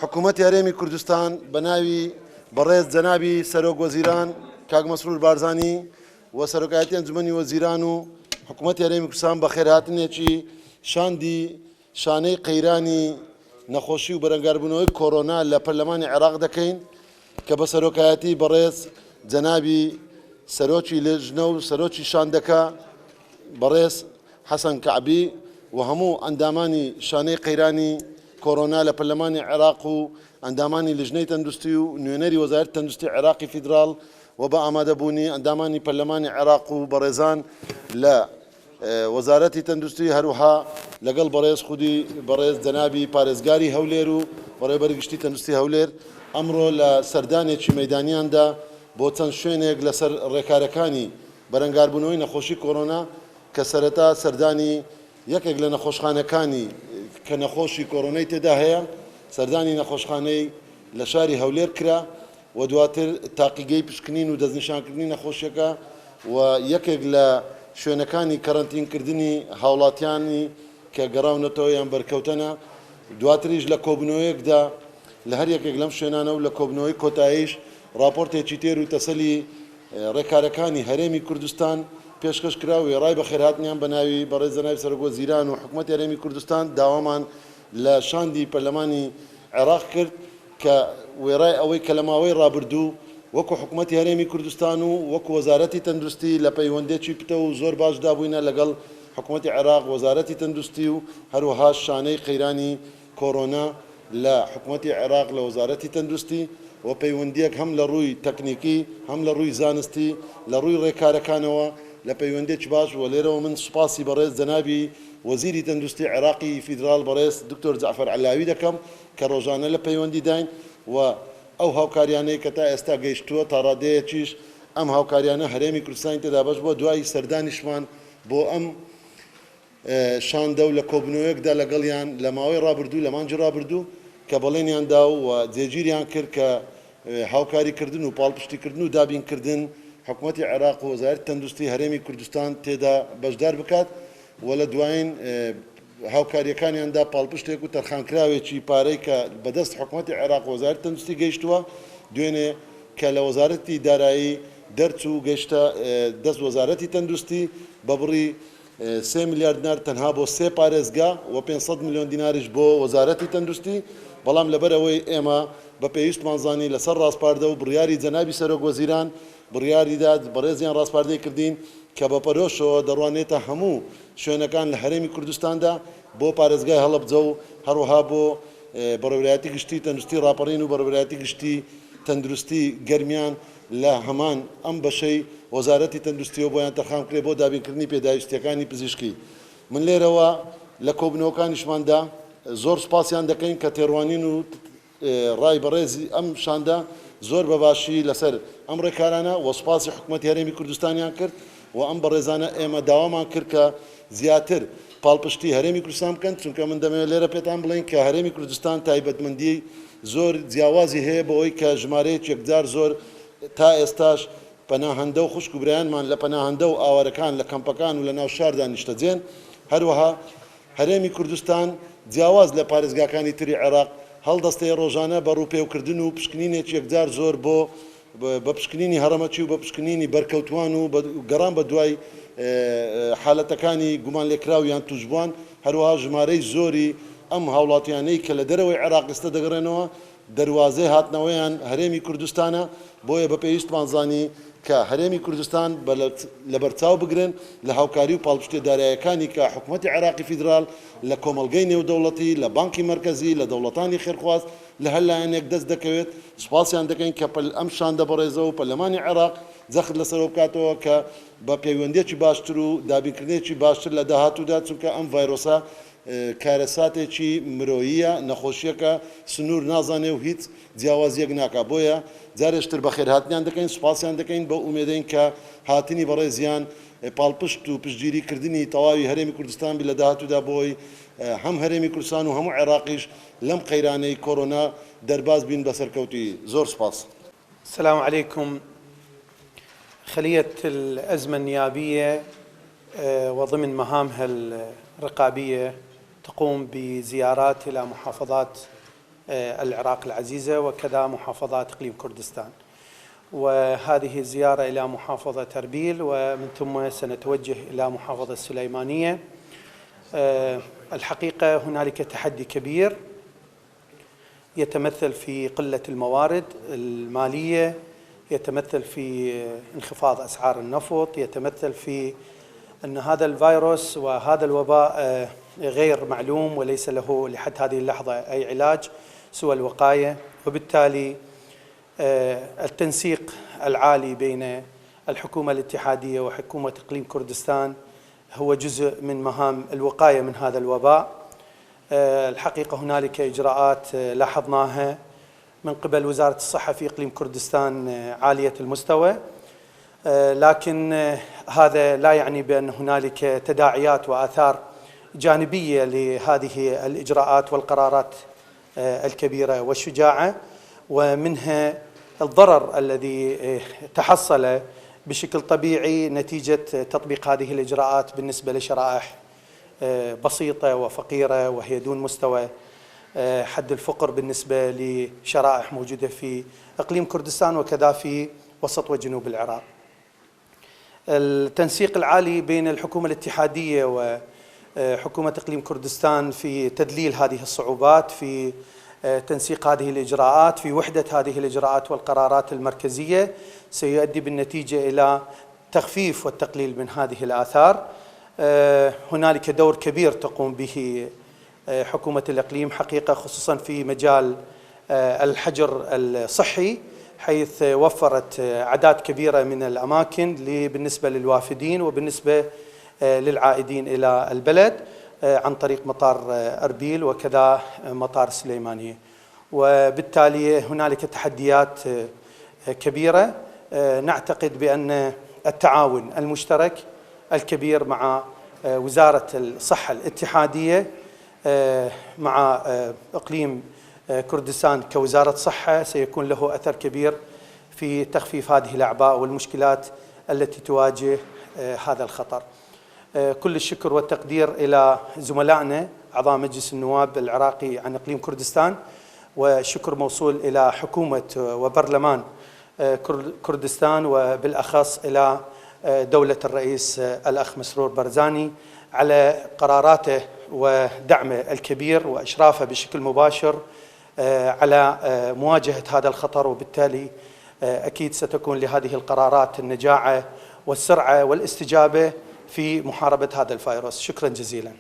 حکوومەتی هەرێمی کوردستان بە ناوی بەڕێز جەنابی سەرۆک وەزیران کاک مەسرور بارزانی و سەرۆکایەتی ئەنجومەنی وەزیران و حکوومەتی هەرێمی کوردستان بە خێرهاتنێکی شاندی شانەی قەیرانی نەخۆشی و بەرەنگاربوونەوەی کۆرۆنا لە پەرلەمانی عێراق دەکەین کە بە سەرۆکایەتی بەڕێز جەنابی سەرۆکی لێژنە و سەرۆکی شاندەکە بەڕێز حەسەن کەعبی و هەموو ئەندامانی شانەی قەیرانی کۆرۆنا لە پەرلەمانی عێراق و ئەندامانی لژنەی تەندروستی و نوێنەری وەزارەتی تەندروستی عێراقی فیدراڵ و بە ئامادەبوونی ئەندامانی پەرلەمانی عێراق و بەڕێزان لە وەزارەتی تەندروستی هەروەها لەگەڵ بەڕێز خودی بەڕێز جەنابی پارێزگاری هەولێر و بەڕێوەبەری گشتی تەندروستی هەولێر ئەمڕۆ لە سەردانێکی مەیدانیاندا بۆ چەند شوێنێک لەسەر ڕێکارەکانی بەرەنگاربوونەوەی نەخۆشی کۆرۆنا کە سەرەتا سەردانی یەکێک لە نەخۆشخانەکانی کە نەخۆشی کۆرۆنای تێدا هەیە سەردانی نەخۆشخانەی لە شاری هەولێر کرا و دواتر تاقیگەی پشکنین و دەستنیشانکردنی نەخۆشیەکە و یەکێک لە شوێنەکانی کەرەنتینکردنی هاوڵاتیانی کە گەڕاونەتەوە یان بەرکەوتنە دواتریش لە کۆبنەوەیەکدا لە هەر یەکێک لەم شوێنانە و لە کۆبنەوەی کۆتاییش راپۆرتێکی تێر و تەسەلی ڕێکارەکانی هەرێمی کوردستان پێشکەش کرا و وێڕای بە خێرهاتنیان بە ناوی بەڕێز جەنابی سەرۆک وەزیران و حکوومەتی هەرێمی کوردستان داوامان لە شاندی پەرلەمانی عێراق کرد کە وێڕای ئەوەی کە لە ماوەی ڕابردوو وەکو حکوومەتی هەرێمی کوردستان و وەکو وەزارەتی تەندروستی لە پەیوەندێکی پتە و زۆر باش دابووینە لەگەڵ حکوومەتی عێراق وەزارەتی تەندروستی و هەروەها شانەی قەیرانی کۆرۆنا لە حکوومەتی عێراق لە وەزارەتی تەندروستی و پەیوەندیەک هەم لە ڕووی تەکنیکی هەم لە ڕووی زانستی لە ڕووی ڕێکارەکانەوە لە پەیوەندێکی باش و لێرەوە من سوپاسی بەڕێز جەنابی وەزیری تەندروستی عێراقی فیدراڵ بەڕێز دکتۆر جەعفەر عەلاوی دەکەم کە ڕۆژانە لە پەیوەندی داین و ئەو هاوکاریانەی کە تا ئێستا گەیشتووە تا ڕادەیەکیش ئەم هاوکاریانە هەرێمی کوردستانی تێدا بەش بۆ دوای سەردانیشمان بۆ ئەم شاندە و لە کۆبنەوەیەکدا لەگەڵیان لە ماوەی ڕابردوو لە مانجی ڕابردوو کە بەڵێنیاندا و جێگیریان کرد کە هاوکاریکردن و پاڵپشتیکردن و دابینکردن حکوومەتی عێراق و وەزارەتی تەندروستی هەرێمی کوردستان تێدا بەشدار بکات و لە دوایین هاوکاریەکانیاندا پاڵپشتێک و تەرخانکراوێکی پارەی کە بەدەست حکوومەتی عێراق و وەزارەتی تەندروستی گەیشتووە دوێنێ کە لە وەزارەتی دارایی دەرچوو گەیشتە دەست وەزارەتی تەندروستی بە بڕی 3 میلیارد دینار تەنها بۆ 3 پارێزگا و 500 میلیۆن دیناریش بۆ وەزارەتی تەندروستی بەڵام لەبەرەوەی ئێمە بە پێویستمانزانی لەسەر ڕاستپاردە و بڕیاری جەنابی سەرۆک وەزیران بڕیاری داد بەڕێزیان ڕاستپاردەی کردین کە بە پەرۆشەوە دەڕوانێتە هەموو شوێنەکان لە هەرێمی کوردستاندا بۆ پارێزگای هەڵەبجە و هەروەها بۆ بەڕێوەبەرایەتی گشتی تەندروستی ڕاپەڕین و بەڕێوەبەرایەتی گشتی تەندروستی گەرمیان لە هەمان ئەم بەشەی وەزارەتی تەندروستیەوە بۆیان تەرخان کرێ بۆ دابینکردنی پێداویستیەکانی پزیشکی من لێرەوە لە کۆبنەوەکانیشماندا زۆر سوپاسیان دەکەین کە تێڕوانین و ڕای بەڕێزی ئەم شاندا زۆر بەباشی لەسەر ئەم ڕێکارانە و سوپاسی حکوومەتی هەرێمی کوردستانیان کرد و ئەم بەڕێزانە ئێمە داوامان کرد کە زیاتر پاڵپشتی هەرێمی کوردستان بکەن چونکە من دەمەوێت لێرە پێتان بڵێن کە هەرێمی کوردستان تایبەتمەندی زۆر جیاوازی هەیە بەوەی کە ژمارەیەک یەکجار زۆر تا ئێستاش پەناهەندە و خوشک و برایانمان لە پەناهەندە و ئاوارەکان لە کەمپەکان و لە ناو شاردا نیشتەجێن هەروەها هەرێمی کوردستان جیاواز لە پارێزگاکانی تری عێراق هەڵدەستەی ڕۆژانە بە ڕووپێوکردن و پشکنینێکی یەکجار زۆر بۆ بە پشکنینی هەرەمەچی و بە پشکنینی بەرکەوتوان و گەڕان بە دوای حالەتەکانی گومان لێکراویان توشبووان هەروەها ژمارەی زۆری ئەم هاوڵاتیانەی کە لە دەرەوەی عێراق ئێستا دەگەڕێنەوە دەواازەی هاتنەوەیان هەرێمی کوردستانە بۆیە بە پێویستمانزانی کە هەرێمی کوردستان لە بەرچاو بگرن لە هاوکاری و پاڵپشتێدارایەکانی کە حکوومەتی عێراقی فیدراڵ لە کۆمەڵگەی نێودەوڵەتی لە بانکی مرکزی لە دەوڵەتانی خێرخواست لە هەر لایەنێک دەست دەکەوێت سوپاسیان دەکەین کە ئەم شاندە بەڕێزە و پەرلەمانی عێراق جەخت لەسەرەوە بکاتەوە کە بە پەیوەندێکی باشتر و دابینکردنێکی باشتر لە داهاتوودا چونکە ئەم ڤایرۆسە کارەساتێکی مرۆییە نەخۆشیەکە سنوور نازانێ و هیچ جیاوازیەک ناکا بۆیە جارێشتر بە خێرهاتنیان دەکەین سوپاسیان دەکەین بە ئومێدەین کە هاتنی بەڕێزیان پاڵپشت و پشتگیریکردنی تەواوی هەرێمی کوردستان بی لە داهاتوودا بۆی هەم هەرێمی کوردستان و هەموو عێراقیش لەم قەیرانەی کۆرۆنا دەرباز بین بەسەرکەوتی زۆر سپاس. السلام عليكم. خلية الأزمة النيابية وضمن مهامها الرقابية تقوم بزيارات إلى محافظات العراق العزيزة وكذا محافظات إقليم كردستان. وهذه الزيارة إلى محافظة أربيل ومن ثم سنتوجه إلى محافظة السليمانية. الحقيقة هنالك تحدي كبير يتمثل في قلة الموارد المالية، يتمثل في انخفاض أسعار النفط، يتمثل في أن هذا الفيروس وهذا الوباء غير معلوم وليس له لحد هذه اللحظة أي علاج سوى الوقاية. وبالتالي التنسيق العالي بين الحكومة الاتحادية وحكومة إقليم كردستان هو جزء من مهام الوقاية من هذا الوباء. الحقيقة هنالك إجراءات لاحظناها من قبل وزارة الصحة في إقليم كردستان عالية المستوى، لكن هذا لا يعني بأن هنالك تداعيات وآثار جانبية لهذه الإجراءات والقرارات الكبيرة والشجاعة، ومنها الضرر الذي تحصل بشكل طبيعي نتيجة تطبيق هذه الإجراءات بالنسبة لشرائح بسيطة وفقيرة وهي دون مستوى حد الفقر بالنسبة لشرائح موجودة في إقليم كردستان وكذا في وسط وجنوب العراق. التنسيق العالي بين الحكومة الاتحادية وحكومة إقليم كردستان في تدليل هذه الصعوبات، في تنسيق هذه الإجراءات، في وحدة هذه الإجراءات والقرارات المركزية سيؤدي بالنتيجة إلى تخفيف والتقليل من هذه الآثار. هنالك دور كبير تقوم به حكومة الإقليم حقيقة، خصوصا في مجال الحجر الصحي، حيث وفرت أعداد كبيرة من الأماكن بالنسبة للوافدين وبالنسبة للعائدين إلى البلد عن طريق مطار أربيل وكذا مطار السليمانية. وبالتالي هنالك تحديات كبيرة. نعتقد بأن التعاون المشترك الكبير مع وزارة الصحة الاتحادية مع إقليم كردستان كوزارة صحة سيكون له أثر كبير في تخفيف هذه الأعباء والمشكلات التي تواجه هذا الخطر. كل الشكر والتقدير إلى زملائنا أعضاء مجلس النواب العراقي عن إقليم كردستان، وشكر موصول إلى حكومة وبرلمان كردستان وبالأخص إلى دولة الرئيس الأخ مسرور بارزاني على قراراته ودعمه الكبير وإشرافه بشكل مباشر على مواجهة هذا الخطر. وبالتالي أكيد ستكون لهذه القرارات النجاعة والسرعة والاستجابة في محاربة هذا الفيروس. شكرا جزيلا.